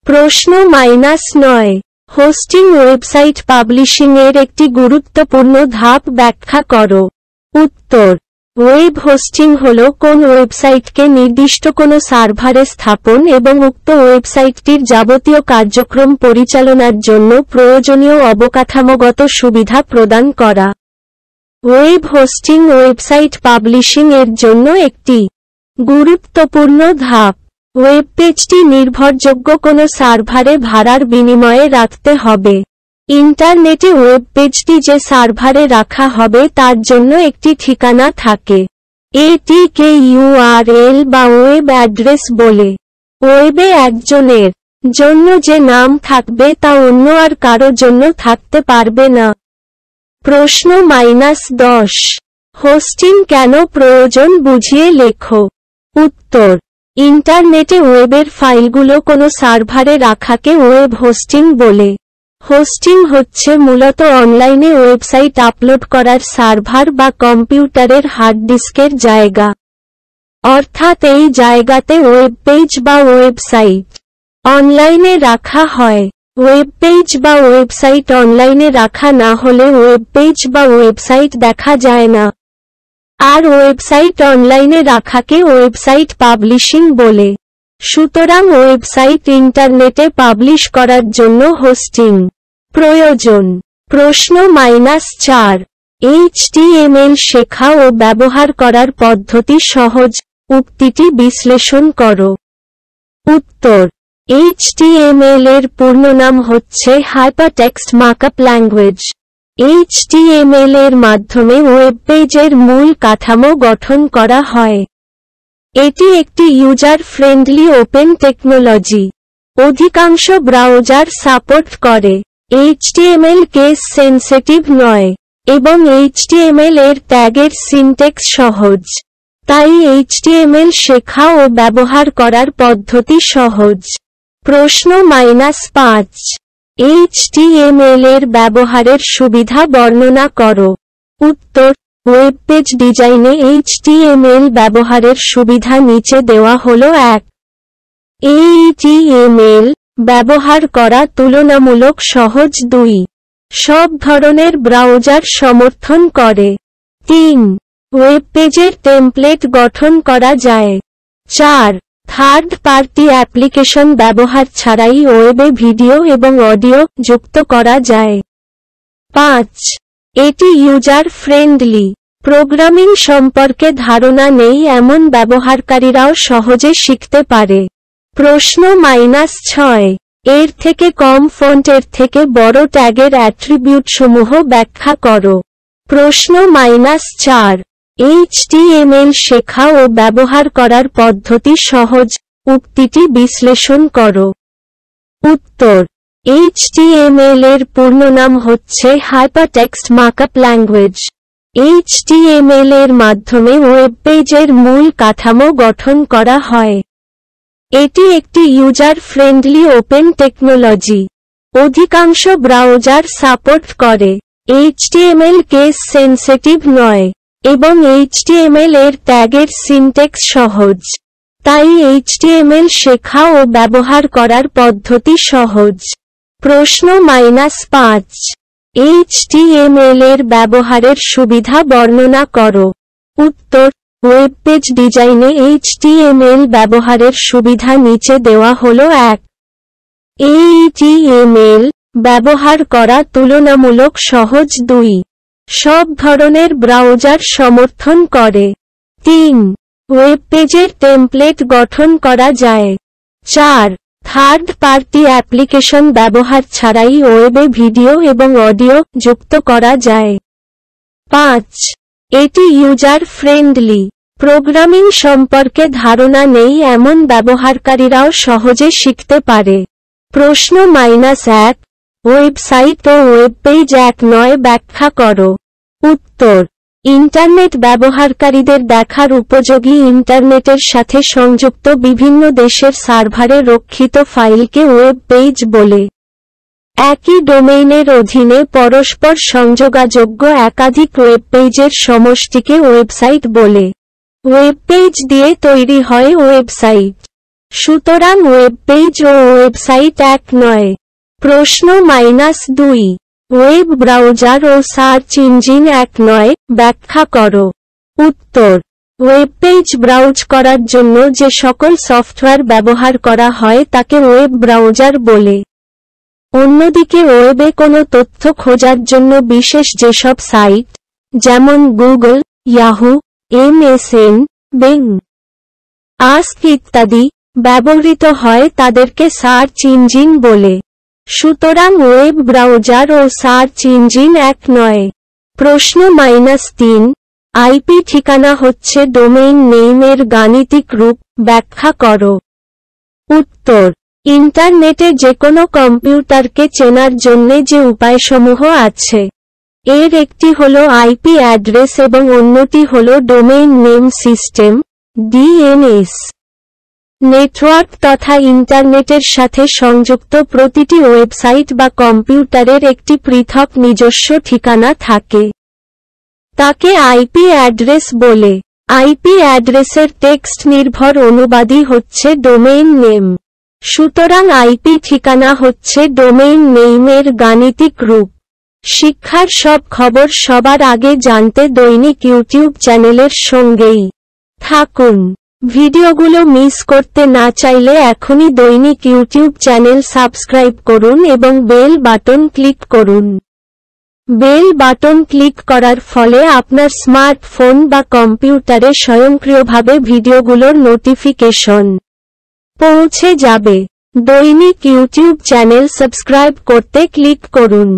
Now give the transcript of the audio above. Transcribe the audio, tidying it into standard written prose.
প্রশ্ন -9 hosting website publishing এর একটি গুরুত্বপূর্ণ ধাপ ব্যাখ্যা করো। উত্তর, ওয়েব হোস্টিং হল কোন ওয়েবসাইটকে নির্দিষ্ট কোনো সার্ভারে স্থাপন এবং উক্ত ওয়েবসাইটটির যাবতীয় কার্যক্রম পরিচালনার জন্য প্রয়োজনীয় অবকাঠামোগত সুবিধা প্রদান করা। ওয়েব হোস্টিং ওয়েবসাইট পাবলিশিং এর জন্য একটি গুরুত্বপূর্ণ ধাপ। ওয়েব পেজটি নির্ভরযোগ্য কোনো সার্ভারে ভাড়ার বিনিময়ে রাখতে হবে। ইন্টারনেটে ওয়েব পেজটি যে সার্ভারে রাখা হবে তার জন্য একটি ঠিকানা থাকে। এটিকে ইউআরএল বা ওয়েব অ্যাড্রেস বলে। ওয়েবে একজনের জন্য যে নাম থাকবে তা অন্য আর কারো জন্য থাকতে পারবে না। প্রশ্ন -10 হোস্টিং কেন প্রয়োজন বুঝিয়ে লেখো। উত্তর, ইন্টারনেটে ওয়েবের ফাইলগুলো কোনো সার্ভারে রাখাকে ওয়েব হোস্টিং বলে। হোস্টিং হচ্ছে মূলত অনলাইনে ওয়েবসাইট আপলোড করার সার্ভার বা কম্পিউটারের হার্ড ডিস্কের জায়গা। অর্থাৎ এই জায়গাতে ওয়েব পেজ বা ওয়েবসাইট অনলাইনে রাখা হয়। ওয়েব পেজ বা ওয়েবসাইট অনলাইনে রাখা না হলে ওয়েব পেজ বা ওয়েবসাইট দেখা যায় না। আর ওয়েবসাইট অনলাইনে রাখাকে ওয়েবসাইট পাবলিশিং বলে। সুতরাং ওয়েবসাইট ইন্টারনেটে পাবলিশ করার জন্য হোস্টিং প্রয়োজন। প্রশ্ন -4 HTML শেখা ও ব্যবহার করার পদ্ধতি সহজ, উক্তিটি বিশ্লেষণ করো। উত্তর, HTML এর পূর্ণ নাম হচ্ছে হাইপারটেক্সট মার্কআপ ল্যাঙ্গুয়েজ। HTML এর মাধ্যমে ওয়েব পেজের মূল কাঠামো গঠন করা হয়। এটি একটি ইউজার ফ্রেন্ডলি ওপেন টেকনোলজি। অধিকাংশ ব্রাউজার সাপোর্ট করে। HTML কেস সেনসিটিভ নয় এবং HTML এর ট্যাগের সিনট্যাক্স সহজ। তাই HTML শেখা ও ব্যবহার করার পদ্ধতি সহজ। প্রশ্ন -5 HTML এর ব্যবহারের সুবিধা বর্ণনা করো। উত্তর, ওয়েব পেজ ডিজাইনে HTML ব্যবহারের সুবিধা নিচে দেওয়া হলো। 1. HTML ব্যবহার করা তুলনামূলক সহজ। 2. সব ধরনের ব্রাউজার সমর্থন করে। 3. ওয়েব পেজের টেমপ্লেট গঠন করা যায়। 4. থার্ড পার্টি অ্যাপ্লিকেশন ব্যবহার ছাড়াই ওয়েবে ভিডিও এবং অডিও যুক্ত করা যায়। 5. এটি ইউজার ফ্রেন্ডলি। প্রোগ্রামিং সম্পর্কে ধারণা নেই এমন ব্যবহারকারীরাও সহজে শিখতে পারে। প্রশ্ন -6 এর থেকে কম ফন্টের থেকে বড় ট্যাগের অ্যাট্রিবিউটসমূহ ব্যাখ্যা করো। প্রশ্ন -4 HTML শেখা ও ব্যবহার করার পদ্ধতি সহজ, উক্তিটি বিশ্লেষণ করো। উত্তর, HTML এর পূর্ণ নাম হচ্ছে হাইপারটেক্সট মার্কআপ ল্যাঙ্গুয়েজ। HTML এর মাধ্যমে ওয়েব পেজের মূল কাঠামো গঠন করা হয়। এটি একটি ইউজার ফ্রেন্ডলি ওপেন টেকনোলজি। অধিকাংশ ব্রাউজার সাপোর্ট করে। HTML কেস সেনসিটিভ নয় এবং HTML এর ট্যাগের সিনট্যাক্স সহজ। তাই HTML শেখা ও ব্যবহার করার পদ্ধতি সহজ। প্রশ্ন -5 HTML এর ব্যবহারের সুবিধা বর্ণনা করো। উত্তর, ওয়েব পেজ ডিজাইনে HTML ব্যবহারের সুবিধা নিচে দেওয়া হলো। 1. HTML ব্যবহার করা তুলনামূলক সহজ। 2. সব ধরনের ব্রাউজার সমর্থন করে। 3. ওয়েব পেজের টেমপ্লেট গঠন করা যায়। 4. থার্ড পার্টি অ্যাপ্লিকেশন ব্যবহার ছাড়াই ওয়েবে ভিডিও এবং অডিও যুক্ত করা যায়। 5. এটি ইউজার ফ্রেন্ডলি। প্রোগ্রামিং সম্পর্কে ধারণা নেই এমন ব্যবহারকারীরাও সহজে শিখতে পারে। প্রশ্ন -1 ওয়েবসাইট ও ওয়েব পেজ এক নয় ব্যাখ্যা করো। উত্তর, ইন্টারনেট ব্যবহারকারীদের দেখার উপযোগী ইন্টারনেটের সাথে সংযুক্ত বিভিন্ন দেশের সার্ভারে রক্ষিত ফাইলকে ওয়েব পেজ বলে। একই ডোমেইনের অধীনে পরস্পর সংযোগযোগ্য একাধিক ওয়েব পেজের সমষ্টিকে ওয়েবসাইট বলে। ওয়েব পেজ দিয়ে তৈরি হয় ওয়েবসাইট। সুতরাং ওয়েব পেজ ও ওয়েবসাইট এক নয়। প্রশ্ন -2, ওয়েব ব্রাউজার ও সার্চ ইঞ্জিন এক নয়, ব্যাখ্যা করো। উত্তর, ওয়েব পেজ ব্রাউজ করার জন্য যে সকল সফটওয়্যার ব্যবহার করা হয় তাকে ওয়েব ব্রাউজার বলে। অন্যদিকে ওয়েবে কোনো তথ্য খোঁজার জন্য বিশেষ যেসব সাইট, যেমন Google, Yahoo, MSN, being, ask ইত্যাদি ব্যবহৃত হয় তাদেরকে সার্চ ইঞ্জিন বলে। সুতরাং ওয়েব ব্রাউজার ও সার্চ ইঞ্জিন এক নয়। প্রশ্ন -3, আইপি ঠিকানা হচ্ছে ডোমেইন নেইমের গাণিতিক রূপ, ব্যাখ্যা করো। উত্তর, ইন্টারনেটে যেকোনো কম্পিউটারকে চেনার জন্য যে উপায়সমূহ আছে, এর একটি হল আইপি অ্যাড্রেস এবং অন্যটি হল domain name system, DNS। Network তথা ইন্টারনেটের সাথে সংযুক্ত প্রতিটি ওয়েবসাইট বা কম্পিউটারের একটি পৃথক নিজস্ব ঠিকানা থাকে। তাকে আইপি অ্যাড্রেস বলে। আইপি অ্যাড্রেসের টেক্সট নির্ভর অনুবাদই হচ্ছে ডোমেইন নেম। সুতরাং আইপি ঠিকানা হচ্ছে ডোমেইন নেইমের গাণিতিক রূপ। শিক্ষার সব খবর সবার আগে জানতে দৈনিক ইউটিউব চ্যানেলের সঙ্গেই থাকুন। ভিডিওগুলো মিস করতে না চাইলে এখনই দৈনিক ইউটিউব চ্যানেল সাবস্ক্রাইব করুন এবং বেল বাটন ক্লিক করুন। বেল বাটন ক্লিক করার ফলে আপনার স্মার্টফোন বা কম্পিউটারে স্বয়ংক্রিয়ভাবে ভিডিওগুলোর নোটিফিকেশন পৌঁছে যাবে। দৈনিক ইউটিউব চ্যানেল সাবস্ক্রাইব করতে ক্লিক করুন।